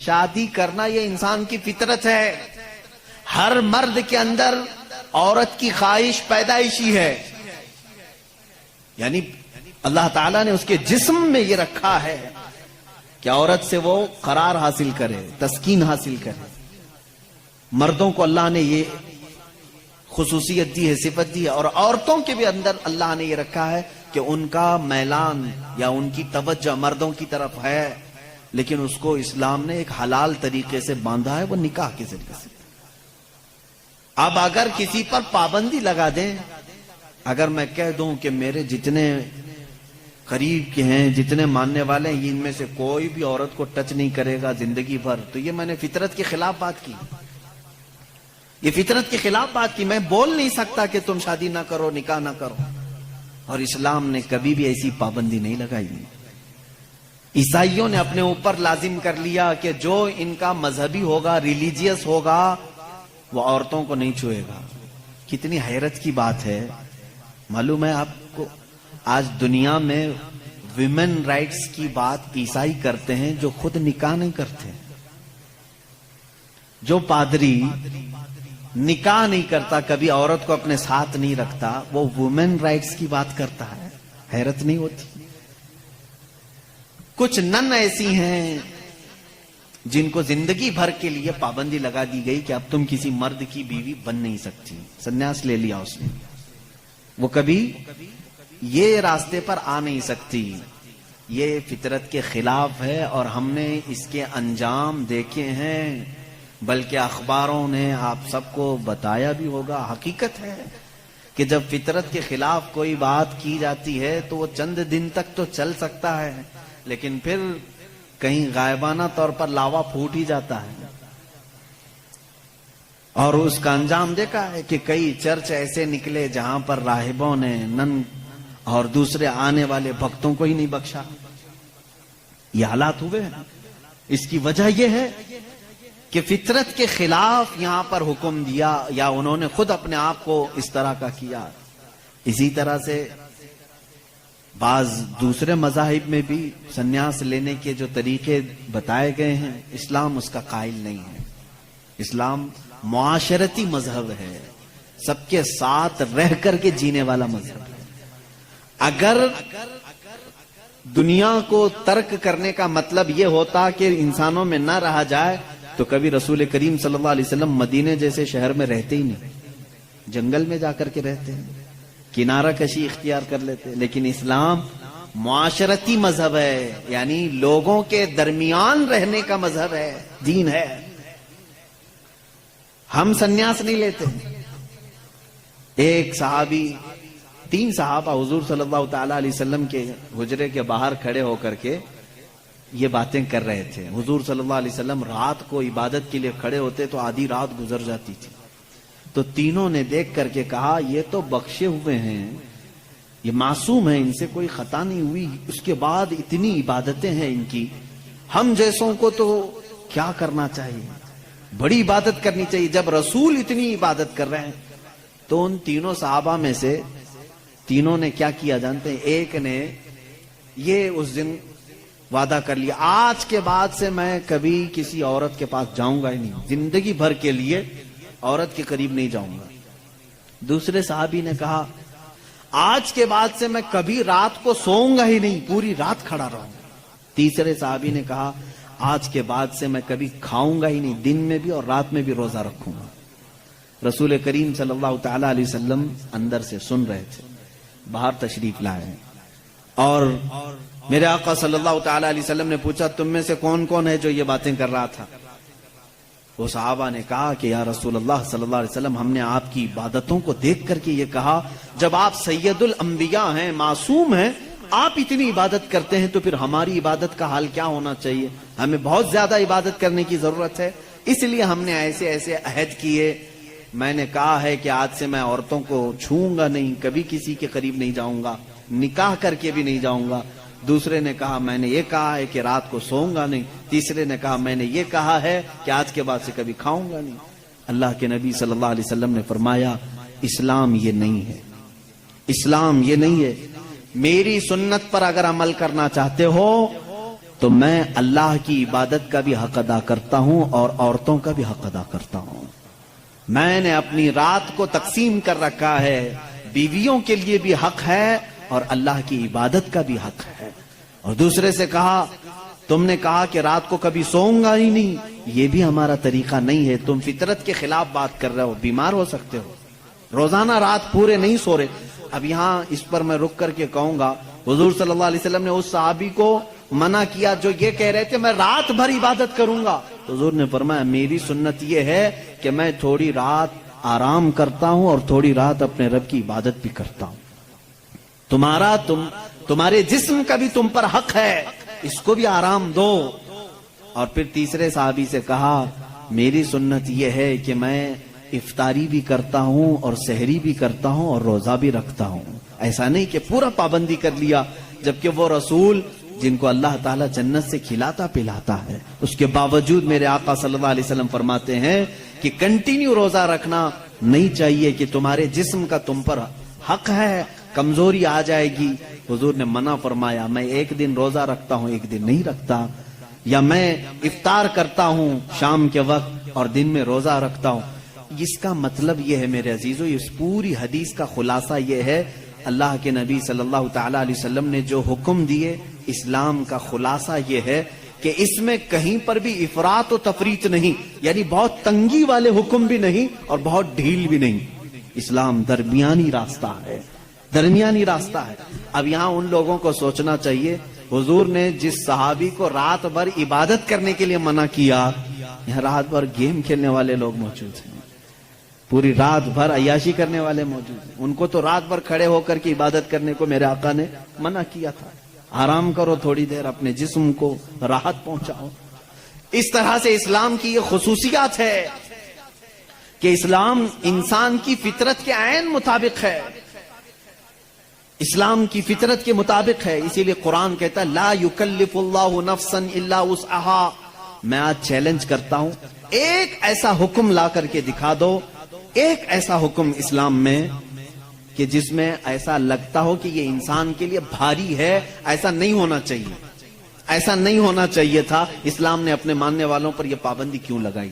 شادی کرنا یہ انسان کی فطرت ہے. ہر مرد کے اندر عورت کی خواہش پیدائشی ہے. یعنی اللہ تعالیٰ نے اس کے جسم میں یہ رکھا ہے کہ عورت سے وہ قرار حاصل کرے، تسکین حاصل کرے. مردوں کو اللہ نے یہ خصوصیت دی ہے، صفت دی ہے. اور عورتوں کے بھی اندر اللہ نے یہ رکھا ہے کہ ان کا میلان یا ان کی توجہ مردوں کی طرف ہے، لیکن اس کو اسلام نے ایک حلال طریقے سے باندھا ہے، وہ نکاح کے ذریعے سے. اب اگر کسی پر پابندی لگا دیں، اگر میں کہہ دوں کہ میرے جتنے قریب کے ہیں، جتنے ماننے والے ہیں، ان میں سے کوئی بھی عورت کو ٹچ نہیں کرے گا زندگی بھر، تو یہ میں نے فطرت کے خلاف بات کی. یہ فطرت کے خلاف بات کی. میں بول نہیں سکتا کہ تم شادی نہ کرو، نکاح نہ کرو. اور اسلام نے کبھی بھی ایسی پابندی نہیں لگائی. عیسائیوں نے اپنے اوپر لازم کر لیا کہ جو ان کا مذہبی ہوگا، ریلیجیس ہوگا، وہ عورتوں کو نہیں چھوئے گا. کتنی حیرت کی بات ہے. معلوم ہے آپ کو آج دنیا میں ویمن رائٹس کی بات عیسائی کرتے ہیں جو خود نکاح نہیں کرتے. جو پادری نکاح نہیں کرتا، کبھی عورت کو اپنے ساتھ نہیں رکھتا، وہ ویمن رائٹس کی بات کرتا ہے. حیرت نہیں ہوتی؟ کچھ نن ایسی ہیں جن کو زندگی بھر کے لیے پابندی لگا دی گئی کہ اب تم کسی مرد کی بیوی بن نہیں سکتی. سنیاس لے لیا اس نے، وہ کبھی یہ راستے پر آ نہیں سکتی. یہ فطرت کے خلاف ہے اور ہم نے اس کے انجام دیکھے ہیں، بلکہ اخباروں نے آپ سب کو بتایا بھی ہوگا. حقیقت ہے کہ جب فطرت کے خلاف کوئی بات کی جاتی ہے تو وہ چند دن تک تو چل سکتا ہے، لیکن پھر کہیں غائبانہ طور پر لاوا پھوٹ ہی جاتا ہے. اور اس کا انجام دیکھا ہے کہ کئی چرچ ایسے نکلے جہاں پر راہبوں نے نن اور دوسرے آنے والے بھکتوں کو ہی نہیں بخشا. یہ حالات ہوئے ہیں. اس کی وجہ یہ ہے کہ فطرت کے خلاف یہاں پر حکم دیا، یا انہوں نے خود اپنے آپ کو اس طرح کا کیا. اسی طرح سے بعض دوسرے مذاہب میں بھی سنیاس لینے کے جو طریقے بتائے گئے ہیں، اسلام اس کا قائل نہیں ہے. اسلام معاشرتی مذہب ہے، سب کے ساتھ رہ کر کے جینے والا مذہب ہے. اگر دنیا کو ترک کرنے کا مطلب یہ ہوتا کہ انسانوں میں نہ رہا جائے تو کبھی رسول کریم صلی اللہ علیہ وسلم مدینے جیسے شہر میں رہتے ہی نہیں، جنگل میں جا کر کے رہتے ہیں، کنارہ کشی اختیار کر لیتے. لیکن اسلام معاشرتی مذہب ہے، یعنی لوگوں کے درمیان رہنے کا مذہب ہے، دین ہے. ہم سنیاس نہیں لیتے. ایک صحابی، 3 صحابہ حضور صلی اللہ تعالی علیہ وسلم کے حجرے کے باہر کھڑے ہو کر کے یہ باتیں کر رہے تھے. حضور صلی اللہ علیہ وسلم رات کو عبادت کے لیے کھڑے ہوتے تو آدھی رات گزر جاتی تھی. تو تینوں نے دیکھ کر کے کہا یہ تو بخشے ہوئے ہیں، یہ معصوم ہیں، ان سے کوئی خطا نہیں ہوئی، اس کے بعد اتنی عبادتیں ہیں ان کی، ہم جیسوں کو تو کیا کرنا چاہیے، بڑی عبادت کرنی چاہیے. جب رسول اتنی عبادت کر رہے ہیں تو ان تینوں صحابہ میں سے تینوں نے کیا کیا جانتے ہیں؟ ایک نے یہ اس دن وعدہ کر لیا، آج کے بعد سے میں کبھی کسی عورت کے پاس جاؤں گا ہی نہیں، زندگی بھر کے لیے عورت کے قریب نہیں جاؤں گا. دوسرے صحابی نے کہا آج کے بعد سے میں کبھی رات کو سوؤں گا ہی نہیں، پوری رات کھڑا رہوں گا. تیسرے صحابی نے کہا آج کے بعد سے میں کبھی کھاؤں گا ہی نہیں، دن میں بھی اور رات میں بھی روزہ رکھوں گا. رسول کریم صلی اللہ تعالی علیہ وسلم اندر سے سن رہے تھے، باہر تشریف لائے اور میرے آقا صلی اللہ تعالی علیہ وسلم نے پوچھا تم میں سے کون کون ہے جو یہ باتیں کر رہا تھا؟ وہ صحابہ نے کہا کہ یا رسول اللہ صلی اللہ علیہ وسلم، ہم نے آپ کی عبادتوں کو دیکھ کر کے یہ کہا، جب آپ سید الانبیاء ہیں، معصوم ہیں، آپ اتنی عبادت کرتے ہیں تو پھر ہماری عبادت کا حال کیا ہونا چاہیے؟ ہمیں بہت زیادہ عبادت کرنے کی ضرورت ہے، اس لیے ہم نے ایسے ایسے عہد کیے. میں نے کہا ہے کہ آج سے میں عورتوں کو چھوؤں گا نہیں، کبھی کسی کے قریب نہیں جاؤں گا، نکاح کر کے بھی نہیں جاؤں گا. دوسرے نے کہا میں نے یہ کہا ہے کہ رات کو سوؤں گا نہیں. تیسرے نے کہا میں نے یہ کہا ہے کہ آج کے بعد سے کبھی کھاؤں گا نہیں. اللہ کے نبی صلی اللہ علیہ وسلم نے فرمایا اسلام یہ نہیں ہے، اسلام یہ نہیں ہے. میری سنت پر اگر عمل کرنا چاہتے ہو تو میں اللہ کی عبادت کا بھی حق ادا کرتا ہوں اور عورتوں کا بھی حق ادا کرتا ہوں. میں نے اپنی رات کو تقسیم کر رکھا ہے، بیویوں کے لیے بھی حق ہے اور اللہ کی عبادت کا بھی حق ہے. اور دوسرے سے کہا تم نے کہا کہ رات کو کبھی سوؤں گا ہی نہیں، یہ بھی ہمارا طریقہ نہیں ہے، تم فطرت کے خلاف بات کر رہے ہو، بیمار ہو سکتے ہو، روزانہ رات پورے نہیں سو رہے. اب یہاں اس پر میں رک کر کے کہوں گا، حضور صلی اللہ علیہ وسلم نے اس صحابی کو منع کیا جو یہ کہہ رہے تھے میں رات بھر عبادت کروں گا. حضور نے فرمایا میری سنت یہ ہے کہ میں تھوڑی رات آرام کرتا ہوں اور تھوڑی رات اپنے رب کی عبادت بھی کرتا ہوں. تمہارے جسم کا بھی تم پر حق ہے، اس کو بھی آرام دو. اور پھر تیسرے صحابی سے کہا میری سنت یہ ہے کہ میں افطاری بھی کرتا ہوں اور سحری بھی کرتا ہوں اور روزہ بھی رکھتا ہوں. ایسا نہیں کہ پورا پابندی کر لیا، جبکہ وہ رسول جن کو اللہ تعالیٰ جنت سے کھلاتا پلاتا ہے، اس کے باوجود میرے آقا صلی اللہ علیہ وسلم فرماتے ہیں کہ کنٹینیو روزہ رکھنا نہیں چاہیے، کہ تمہارے جسم کا تم پر حق ہے، کمزوری آ جائے گی. حضور نے منع فرمایا میں ایک دن روزہ رکھتا ہوں ایک دن نہیں رکھتا، یا میں افطار کرتا ہوں شام کے وقت اور دن میں روزہ رکھتا ہوں. اس کا مطلب یہ ہے میرے عزیزو، اس پوری حدیث کا خلاصہ یہ ہے، اللہ کے نبی صلی اللہ تعالی علیہ وسلم نے جو حکم دیے، اسلام کا خلاصہ یہ ہے کہ اس میں کہیں پر بھی افراط و تفریط نہیں، یعنی بہت تنگی والے حکم بھی نہیں اور بہت ڈھیل بھی نہیں. اسلام درمیانی راستہ ہے، درمیانی راستہ ہے. اب یہاں ان لوگوں کو سوچنا چاہیے، حضور نے جس صحابی کو رات بھر عبادت کرنے کے لیے منع کیا، یہاں رات بھر گیم کھیلنے والے لوگ موجود ہیں، پوری رات بھر عیاشی کرنے والے موجود ہیں. ان کو تو رات بھر کھڑے ہو کر کے عبادت کرنے کو میرے آقا نے منع کیا تھا. آرام کرو تھوڑی دیر، اپنے جسم کو راحت پہنچاؤ. اس طرح سے اسلام کی یہ خصوصیات ہے کہ اسلام انسان کی فطرت کے عین مطابق ہے، اسلام کی فطرت کے مطابق ہے. اسی لیے قرآن کہتا ہے لا یکلف اللہ نفسا الا وسعہا. میں آج چیلنج کرتا ہوں، ایک ایسا حکم لا کر کے دکھا دو، ایک ایسا حکم اسلام میں کہ جس میں ایسا لگتا ہو کہ یہ انسان کے لیے بھاری ہے. ایسا نہیں ہونا چاہیے، ایسا نہیں ہونا چاہیے تھا. اسلام نے اپنے ماننے والوں پر یہ پابندی کیوں لگائی؟